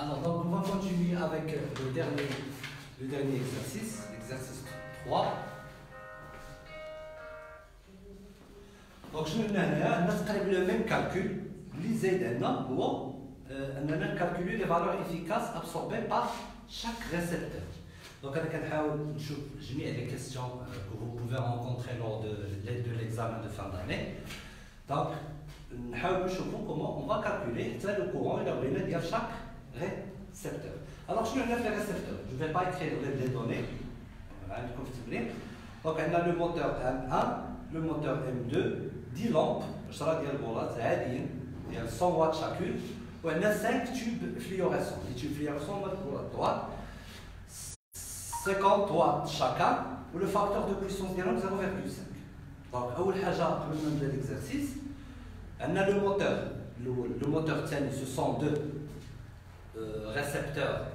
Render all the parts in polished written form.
Alors, donc, on va continuer avec le dernier exercice, l'exercice 3. Donc, je vais le même calcul. L'idée on a calculé les valeurs efficaces absorbées par chaque récepteur. Donc, je mets les questions que vous pouvez rencontrer lors de l'examen de fin d'année. Donc, comment on va calculer le courant et la brûlée de chaque récepteur. Alors, je vais mettre les récepteurs. Je ne vais pas écrire les données. Donc, on a le moteur M1, le moteur M2, 10 lampes, je serai dire il y a 100 watts chacune, et on a 5 tubes fluorescents. Les tubes fluorescents, on va droite, 50 watts chacun, ou le facteur de puissance de 0,5. Donc, avant de l'exercice, on a le moteur. Le moteur tient, ce sont deux récepteurs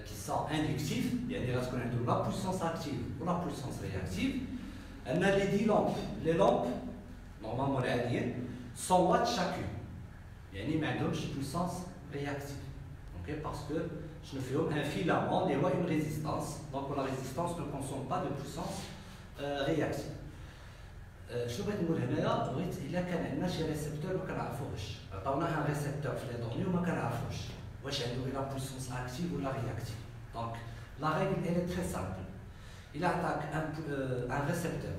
qui sont inductifs, il y a la puissance active ou la puissance réactive. On a les 10 lampes. Les lampes, normalement, 100 watts chacune. Il y a une puissance réactive. Okay? Parce que je fais un filament, il y a une résistance. Donc la résistance ne consomme pas de puissance réactive. Je vais vous dire il y a un récepteur qui on a un récepteur qui est dormi ou qui est la puissance active ou la réactive. Donc la règle elle est très simple. Il attaque un récepteur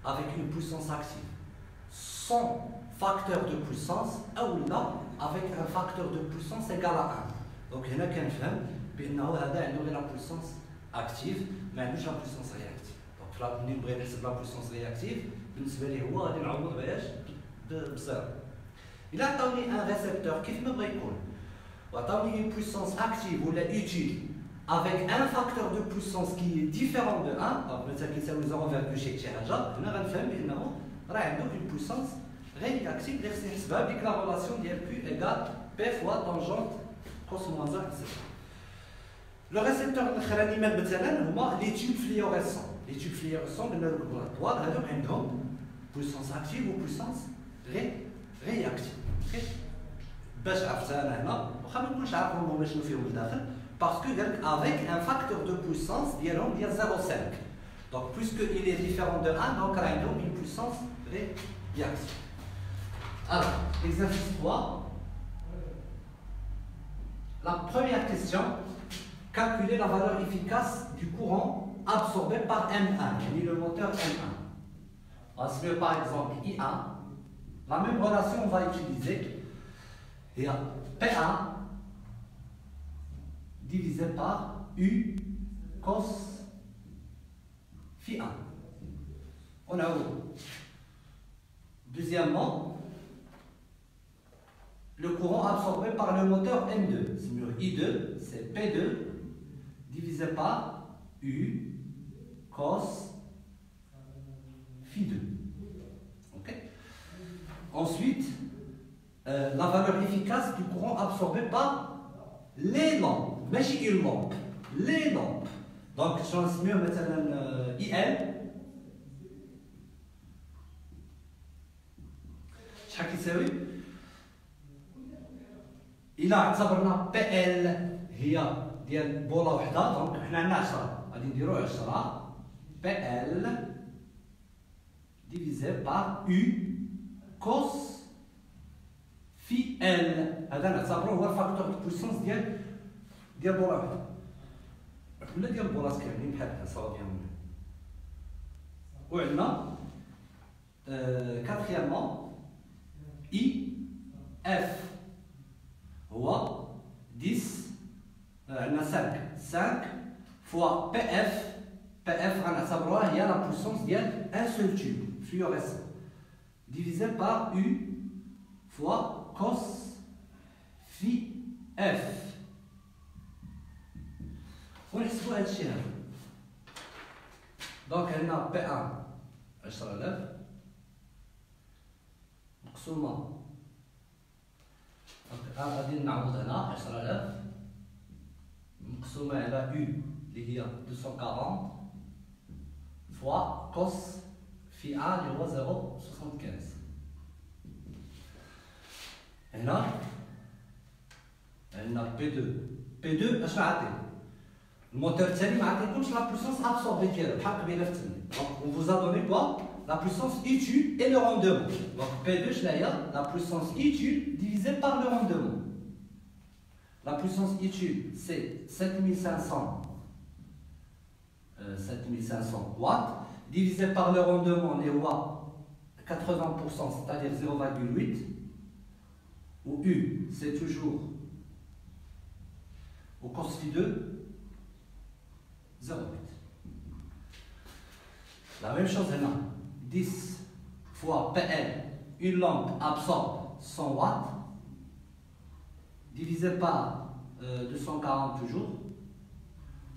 avec une puissance active sans facteur de puissance ou là avec un facteur de puissance égal à 1. Donc il y a qu'un fait la puissance active mais pas la puissance réactive. Donc là on a la puissance réactive بالنسبه لي هو غادي نعوض باش بزاف. Il a donné un récepteur qui me يكون وعطاوني une puissance active ou utile avec un facteur de puissance qui est différent de 1, donc مثلا كيساوي 0,6 شي حاجه هنا غنفهم بانه راه عنده une puissance réactive اللي خصني نحسبها بديك لا relation ديال Q égale P fois tangente cos moins 1 etc. Le récepteur الاخراني مثلا هما les tubes fluorescents. Les tubes fluorescents قلنا لكم بالضوء هذوك عندهم puissance active ou puissance réactive. باش عرفتها انا هنا واخا ما نكونش عارف هما شنو فيهم لداخل parce que avec un facteur de puissance ديالهم ديال 0,5. Donc puisque il est différent de 1 donc عندهم une puissance réactive. Alors, exercice 3. La première question, calculer la valeur efficace du courant absorbé par M1, le moteur M1. On va se par exemple I1. La même relation, on va utiliser. Il y a P1 divisé par U cos phi 1. On a où? Deuxièmement, le courant absorbé par le moteur M2. I2, c'est P2 divisé par U cos phi 2. Okay? Ensuite, la valeur efficace du courant absorbé par les lampes. ماشي une lampe, les lampes. Donc, je vais نسميو مثلا IL. شحال كيساوي؟ إلا اعتبرنا PL هي ديال بوله وحده دونك حنا عندنا 10 غادي نديرو 10 PL divisé par U cos phi L. هذا نعتبروه هو الفاكتور دو بويسونس ديال بوله وحده ولا ديال بولات كاملين بحال صافي ديالهم. وعندنا كاتريامون I F هو 10 عندنا 5 fois PF غنعتبروها هي لا بويسونس ديال ان سول تيوب فلوريسون divisé par U fois cos phi F. ونحسبوا هذا الشيء هذا. دونك عندنا P1 10,000 مقسومة غادي نعوض هنا 10,000 مقسومة على U اللي هي 240 فوا كوس في A اللي هو 0,75. هنا On a P2. P2, اش نعطي؟ الموتور الثاني ما عطيكمش la puissance absorbée ديالو بحال قبيله في الثاني. Donc on vous a donné quoi? La puissance utile et le rendement. Donc P2 je l'ai la puissance utile divisée par le rendement. La puissance utile c'est 7500 watts divisé par le rendement on est à 80%, c'est-à-dire 0,8. Ou U c'est toujours au cos phi 2 0,8. La même chose là. 10 fois PL, une lampe absorbe 100 watts, divisé par 240 toujours.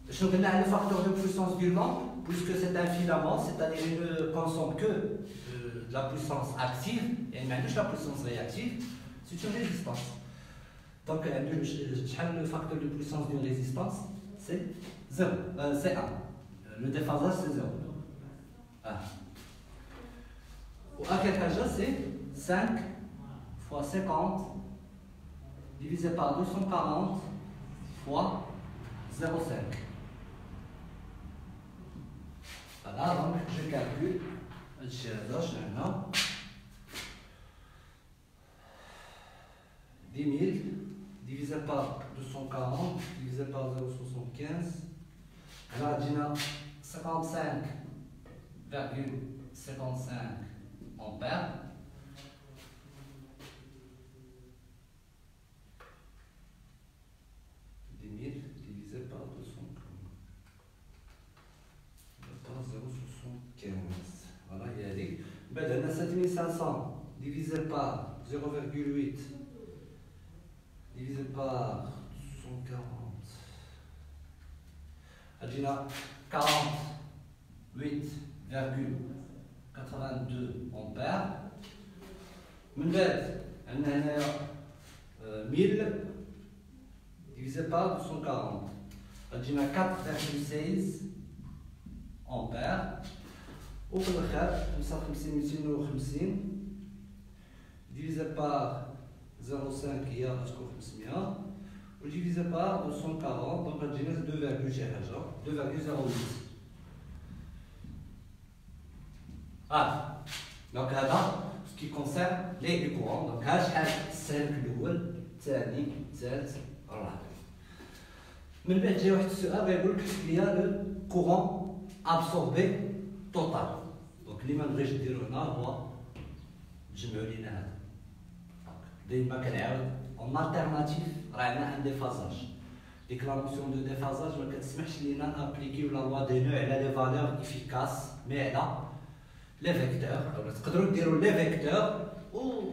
Je vais le facteur de puissance d'une lampe, puisque c'est un filament, c'est-à-dire qu'il ne consomme que de la puissance active, et il manque la puissance réactive, c'est une résistance. Donc le facteur de puissance d'une résistance, c'est 0, c'est 1. Le déphasage, c'est 0. 1. Ou à quel cas c'est 5 fois 50 divisé par 240 fois 0,5. Voilà, donc je calcule. Je suis là, 10 000 divisé par 240 divisé par 0,75. Là, j'ai 55,55 ampères. Divisé par 240 par 0,75. Voilà, il y a des. Ben, 7500 divisé par 0,8 divisé par 240. J'ai 48,82 ampères. من بعد عندنا هنايا 1000 divisé par 240. غتجينا 4,16 ampères. وفي الاخر 55250 divisé par 0,5 هي غتكون 500 و divisé par 240 donc غتجينا 2, شي حاجه 2,08. Donc هذا ce qui concerne les courants. Donc ها شحال السلك الاول الثاني الثالث الرابع. من بعد جاي واحد السؤال غيقول لك ليا لو كورون ابسوربي توتال. دونك اللي ما نبغيش نديرو هنا هو نجمعو لينا هذا. ديما كنعاود اون التيرناتيف راه عندنا ان ديفازاج. ديك لا نوسيون دو ديفازاج ما كتسمحش لينا نابليكيو لا لوا دي نو على لي فالور افيكاس مي على لي فيكتور. ولا تقدروا ديروا لي فيكتور و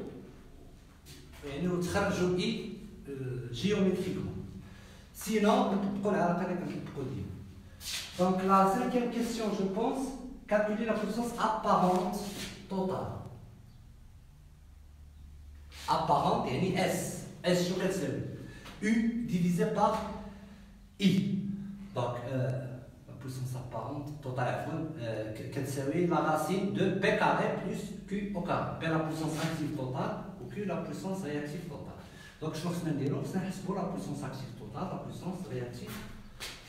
يعني وتخرجوا اي جيوميتريكمون. Sinon, نطبقوا العلاقه اللي كنطبقوا ديما. Donc la cinquième question, je pense, calculer la puissance apparente totale. Apparente يعني S. S شنو كتساوي؟ U divisé par I. Donc la puissance apparente totale عفوا كتساوي la racine de P carré plus Q au carré. P la puissance active totale ou Q la puissance réactive totale. Donc شنو خصنا نديرو؟ خصنا نحسبوا la puissance active totale, la puissance réactive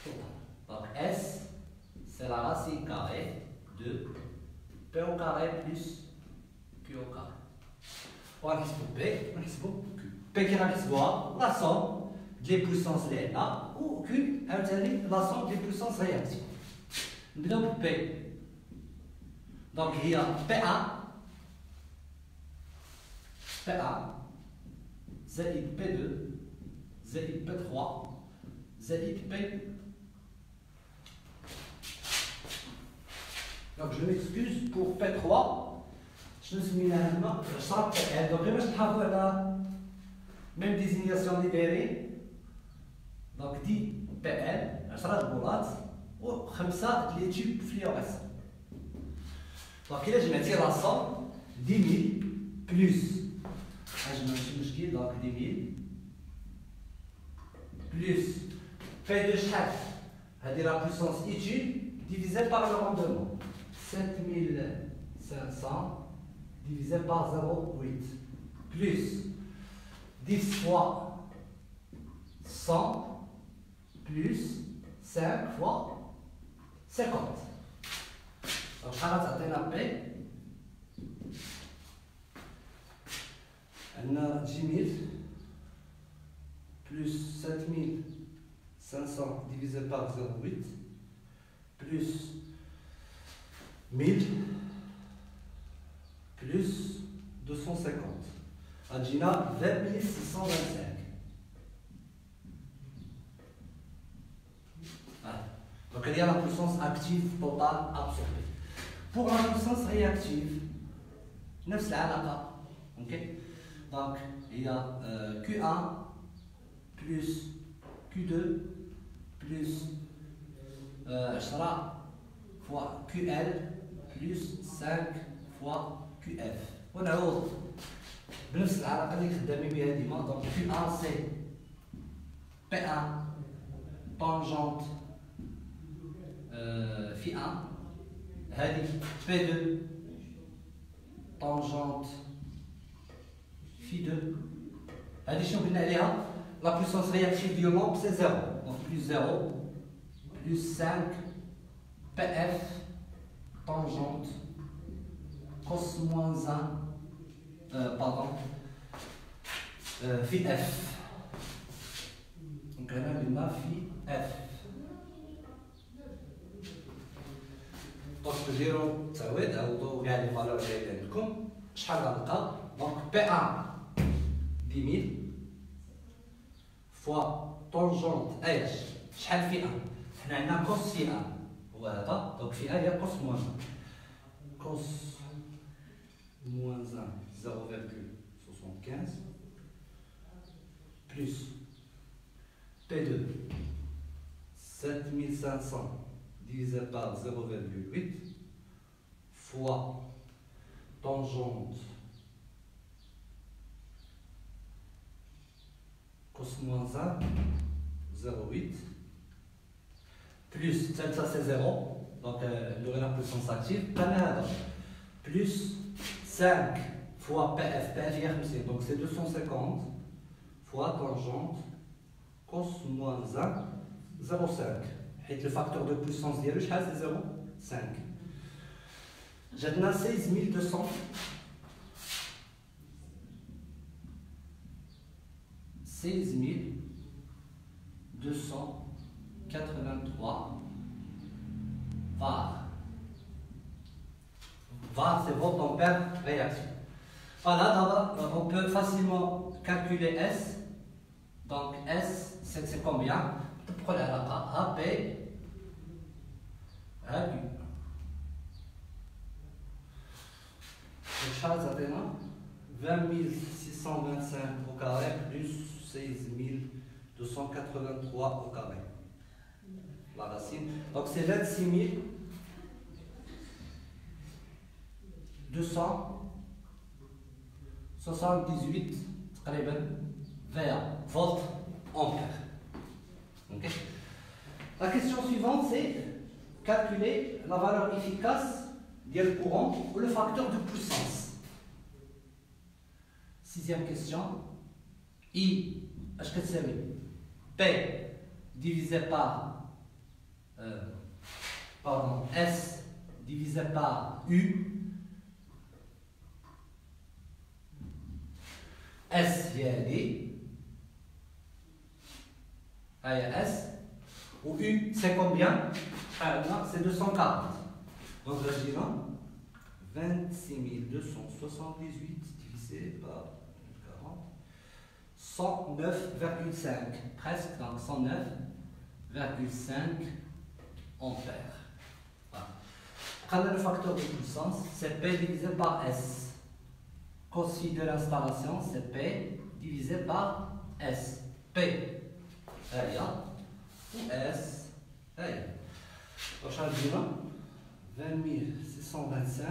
totale. Donc S c'est la racine carrée de P au carré plus Q au carré. On va نحسبوا P, on va نحسبوا Q. P qui غنحسبوها la somme des puissances اللي عندنا و Q عاوتاني la somme des puissances réactives. نبداو ب P. Donc هي P1 زائد P2 زائد P3 زائد P. Donc je m'excuse pour P3. شنو سميناها هنا؟ شرط PL. Donc باش نحافظوا على ميم ديزينياسيون اللي دايرين. دونك دي PL 10 البولات و 5 لي تيوب فليوريسون. دونك إلا جمعتي لا صوم 10000 بلوس حجم ماشي مشكل. دونك 10000 بلوس P2 شحال؟ هادي لا بويسونس utile divisé par le rendement. 7500 divisé par 0,8 plus 10 fois 100 plus 5 fois 50. Donc, je vais vous P. On a 10 000 plus 7 500 divisé par 0,8 plus 1000 plus 250. On a 20 625. Donc, il y a la puissance active totale absorbée. Pour la puissance réactive, 9 okay? Donc, il y a Q1 plus Q2 plus fois QL plus 5 fois QF. ونعوض بنفس العلاقة اللي خدامين بها ديما. Donc Q1 c'est P1 tangente phi 1 هذه P2 tangente phi 2. هذه شنو قلنا عليها؟ la puissance réactive du lampe c'est 0. Donc plus 0 plus 5 PF tangente cos moins 1 pardon phi F. Donc هنا قلنا phi F. دونك نديرو التعويض نعوضو كاع لي فالور اللي عندكم. شحال غنلقى؟ دونك P1 10 000 fois tangente ايش؟ شحال في 1؟ حنا عندنا كوس في 1 هو هذا. دونك في 1 هي كوس موان 1. كوس موان 1 0,75 plus P2 7500 divisé par 0,8 fois tangente cos moins 1 0,8 plus ça c'est 0 donc il y aura la puissance active plus 5 fois PF donc c'est 250 fois tangente cos moins 1 0,5 et le facteur de puissance ديالو شحال c'est 0,5 جاتنا 16200 16283 var. Var c'est volt ampère réaction. Voilà, on peut facilement calculer S. Donc S c'est combien? Prenez la AP à U. Charles Athéna 20 625 au carré plus 16 283 au carré. La racine. Donc c'est 26 278 volts ampères. Okay. La question suivante c'est calculer la valeur efficace du courant ou le facteur de puissance. Sixième question. I, est-ce que c'est P divisé par S divisé par U. S يعني S ou U c'est combien? C'est 240. Donc je dis 26 278 divisé par 40 109,5 presque, donc 109,5 ampères. Voilà. Prenez le facteur de puissance, c'est P divisé par S. Cosine de l'installation, c'est P divisé par S. P, ou S, au changement, 20 625,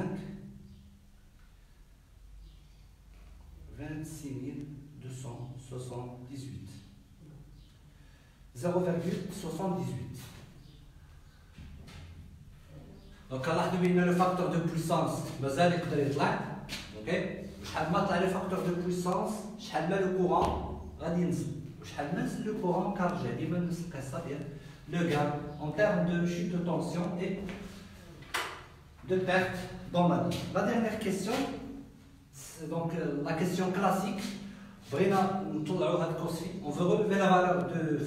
26 278. 0,78. Donc, là, le facteur de puissance, ok? شحال ما طلع لي فاكتور دو بويسونس شحال ما لو كورون غادي ينزل Le courant cargé, le gain en termes de chute de tension et de perte dans la vie. La dernière question, c'est donc la question classique. On veut relever la valeur du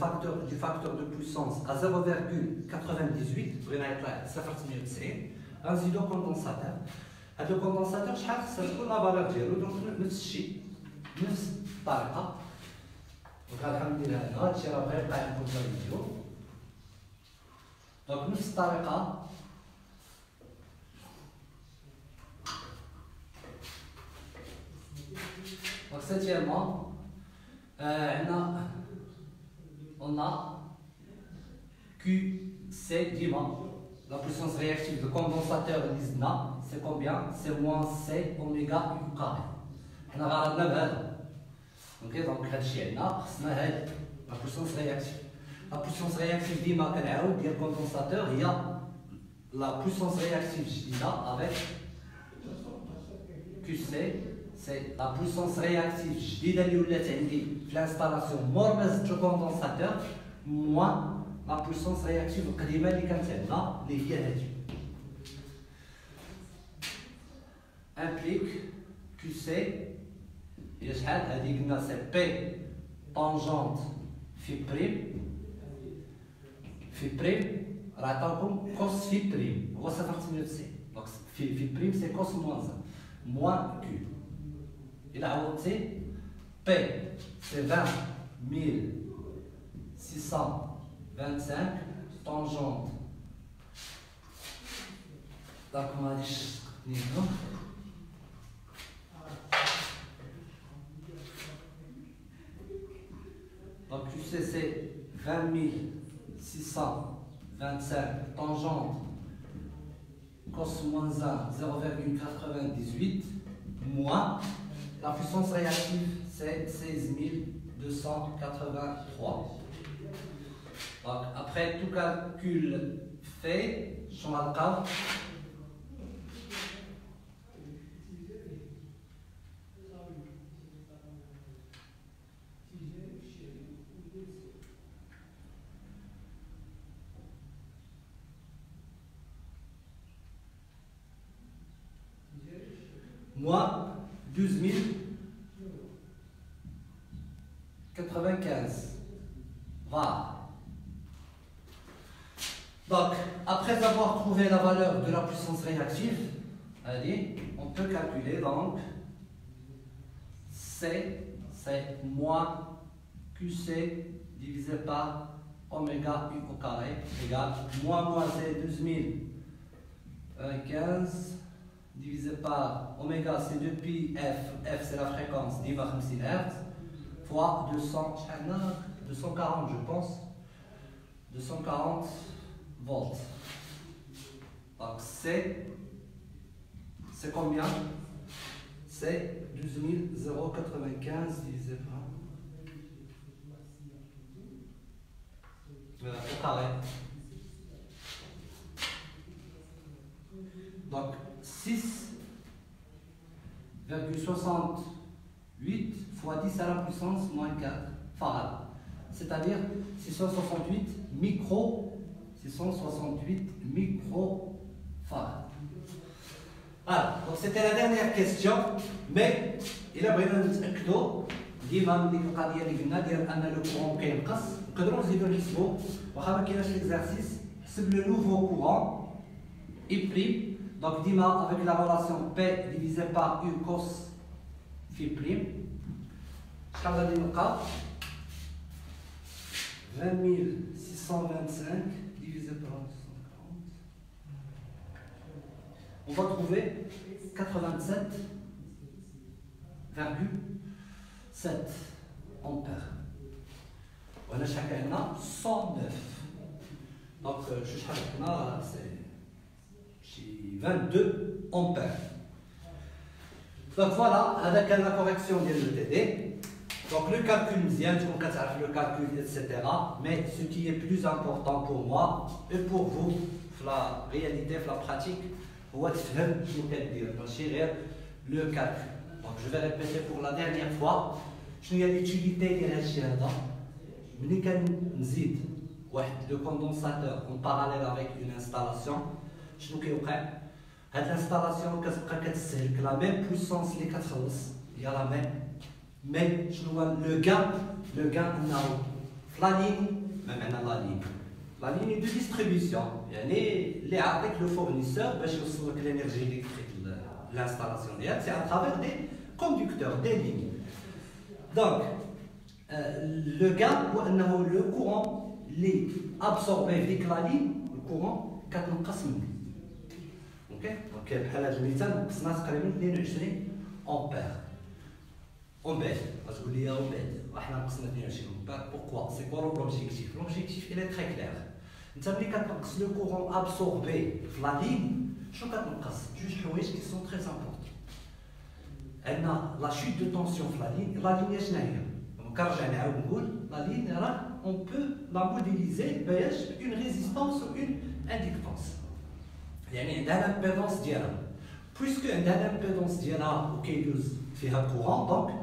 facteur de puissance à 0,98. Un condensateur. Le condensateur, c'est la valeur de l'eau. Donc, nous donc, septièmement, on a QC diamant. La puissance réactive de condensateur l'ISNA, c'est combien? C'est moins C oméga U carré. On a donc, la puissance réactive. La puissance réactive du condensateur, il y a la puissance réactive avec QC. C'est la puissance réactive de l'installation mormeuse du condensateur moins la puissance réactive implique QC c'est P tangente phi prime cos phi prime. Donc phi prime c'est cos moins Q. Il a ôté P, c'est 20 625 tangente. Donc, on va dire donc, QC, c'est 20 625 tangente cos moins 1, 0,98 moins. La puissance réactive, c'est 16 283. Donc, après tout calcul fait, je vais le cas. Moins 12 095. Voilà. Donc, après avoir trouvé la valeur de la puissance réactive, allez, on peut calculer donc C, c'est moins QC divisé par oméga U au carré égale moins C 12015 divisé par oméga c'est 2 pi F, F c'est la fréquence d'Iva 50 Hz, fois 240 je pense, 240 volts. Donc c'est combien? C'est 12 095 divisé par au carré. Donc 6,68 fois 10 à la puissance moins 4 farad. C'est-à-dire 668 microfarad. Voilà, donc c'était la dernière question, mais il a besoin de نتأكدوا ديما من ديك القضيه اللي قلنا ديال ان لو كورون كينقص نقدروا نزيدوا نحسبوا واخا ما كايناش ليكزارسيس حسب لو نوفو كورون اي بريم. Donc, dima avec la relation P divisé par U cos phi prime. Je vais vous dire 20 625 divisé par 140. On va trouver 87,7 ampères. On a chacun 109. Donc, je sais pas, c'est 22 ampères. Donc voilà, avec la correction de l'ETD. Donc le calcul, le calcul, etc. Mais ce qui est plus important pour moi et pour vous, la réalité, la pratique, c'est le calcul. Donc je vais répéter pour la dernière fois. Je n'ai l'utilité de ملي كنزيد واحد لو كوندونساتور اون باراليل افيك اون انستالاسيون شنو كيوقع؟ هاد الانستالاسيون كتبقى كتستهلك لا ميم بويسونس اللي كتخلص هي لا مي شنو هو لو كان انه في لا لين ما معنى لا لين دو ديستريبيسيون يعني اللي عاطيك لو فورنيسور باش يوصل لك لينيرجي الكتريك لانستالاسيون ديالك سي اترافير دي كوندكتور دي لين دونك لو كان هو انه لو كورون اللي ابسوربي في ديك لا لين الكورون كتنقص منه اوكي دونك بحال هذا المثال نقصنا تقريبا 22 امبير غتقول لي امبير وحنا نقصنا 22 امبير بوكوا سي كوا لوبجيكتيف الى تري كلير انت ملي كتنقص لو كورون ابسوربي في لا لين شنو كتنقص جوج حوايج كي سون تري امبورطون عندنا لا شوت دو طونسيون في لا لين شنو هي كنرجع نعاود نقول لا لين راه اون بو لا موديليزي باش اون ريزيستانس و اون اندكتونس يعني عندها لامبيدونس ديالها بويسكو عندها لامبيدونس ديالها وكيدوز فيها كورون دونك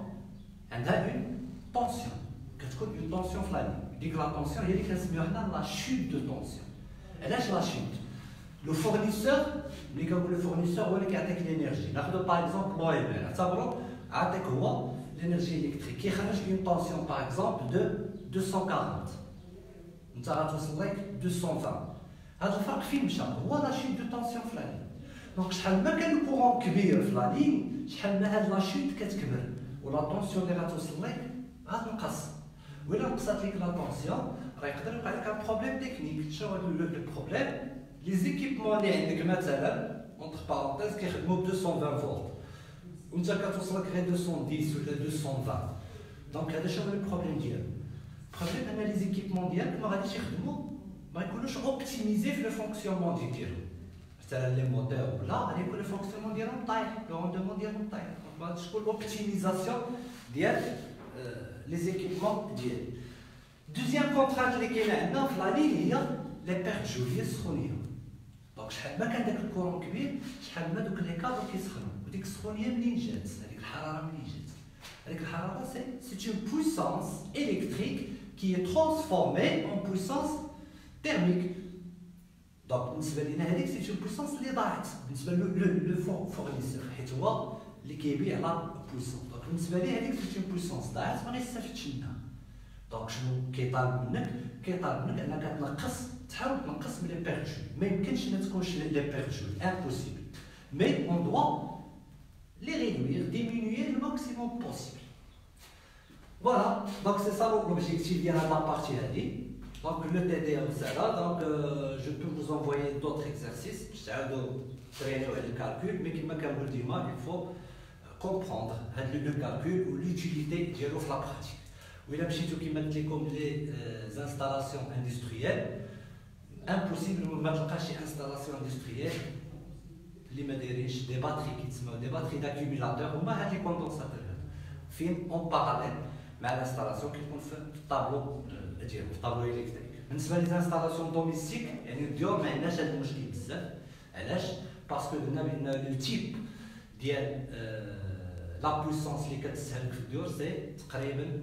عندها اون طونسيون كتكون اون طونسيون في لا لين ديك لا طونسيون هي اللي كنسميوها حنا لا شوت دو طونسيون علاش لا شوت لو فورنيسور ملي كنقول لو فورنيسور هو اللي كيعطيك لينيرجي ناخذ باغ اكزومبل لو ام نعتبروا عطيك هو لينيرجي الكتريك كيخرج اون طونسيون باغ اكزومبل دو 240 انت غتوصل لك 220 هذا الفرق فين مشى هو لا شوت دو طونسيون في لا لين دونك شحال ما كان الكورون كبير في لا لين شحال ما هاد لا شوت كتكبر ولا طونسيون اللي غتوصل لك غتنقص وإلا نقصات لك لا طونسيون راه يقدر يوقع لك ان بروبليم تكنيك شنو هو لو بروبليم لي زيكيبمون اللي عندك مثلا اونتر بارونتيز كيخدموا ب 220 فولت وانت كتوصلك غير 210 ولا 220 دونك هذا شنو هو البروبليم ديالو البروبليم ان لي زيكيبمون ديالك ما غاديش يخدموا ما يكونوش اوبتيميزي في لو فونكسيونمون ديالهم مثلا لي موتور ولا غادي يكون لو فونكسيونمون ديالهم طايح لو روندمون ديالهم طايح ما غاديش تكون اوبتيميزاسيون ديال لي زيكيبمون ديالك دوزيام كونترات اللي كاينه عندنا في لا لين هي لي بيرت جوليه السخونيه دونك شحال ما كان داك الكورون كبير شحال ما دوك لي كادر كيسخنوا وديك السخونيه منين جات هذيك الحراره منين جات هذيك الحراره سي اون بويسونس الكتريك كي est transformée en puissance thermique دونك بالنسبه لينا هذيك سي اون بويسونس اللي ضاعت بالنسبه لو فورنيسور حيت هو اللي كيبيع لا بويسونس دونك بالنسبه ليه هذيك سي اون بويسونس ضاعت ما غيستافدش منها دونك شنو كيطالب منك انك تحاول تنقص من لي بيرت جول ما يمكنش ما تكونش لي بيرت جول امبوسيبل مي اون دوا لي ريدوير ديمينوير لو ماكسيموم بوسيبل فوالا دونك سي سا لوبجيكتيف ديال هاد لابارتي هادي دونك لو تي دي سالا دونك جو بو فوز انفويي دوطر اكزرسيس باش تعاودوا ترينيو على الكالكول مي كيما كنقول ديما الفو كومبروندر هاد لو كالكول و لوتيليتي ديالو في لا براتيك وإلا مشيتو كيما قلت لكم لي زانستالاسيون اندستريال امبوسيبل ما تلقاش شي انستالاسيون اندستريال اللي ما دايرينش دي باتري كيتسموا دي باتري داكيوميلاتور هما هاد لي كوندونساتور فين اون باراليل مع الانستالاسيون كيكون في الطابلو ديالو في الطابلو الكتريك بالنسبه لي زانستالاسيون دوميستيك يعني الديور ما عندناش هاد المشكل بزاف علاش باسكو قلنا بان لو تيب ديال لا بويسونس اللي كتستهلك في الديور سي تقريبا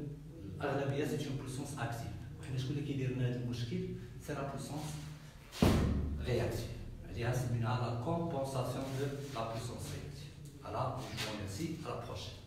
الاغلبيه سي اون بويسونس اكتيف وحنا شكون اللي كيدير لنا هذا المشكل سي لا بويسونس رياكتيف عليها سميناها لا كومبونساسيون دو لا بويسونس رياكتيف. Voilà, je vous remercie, à la prochaine.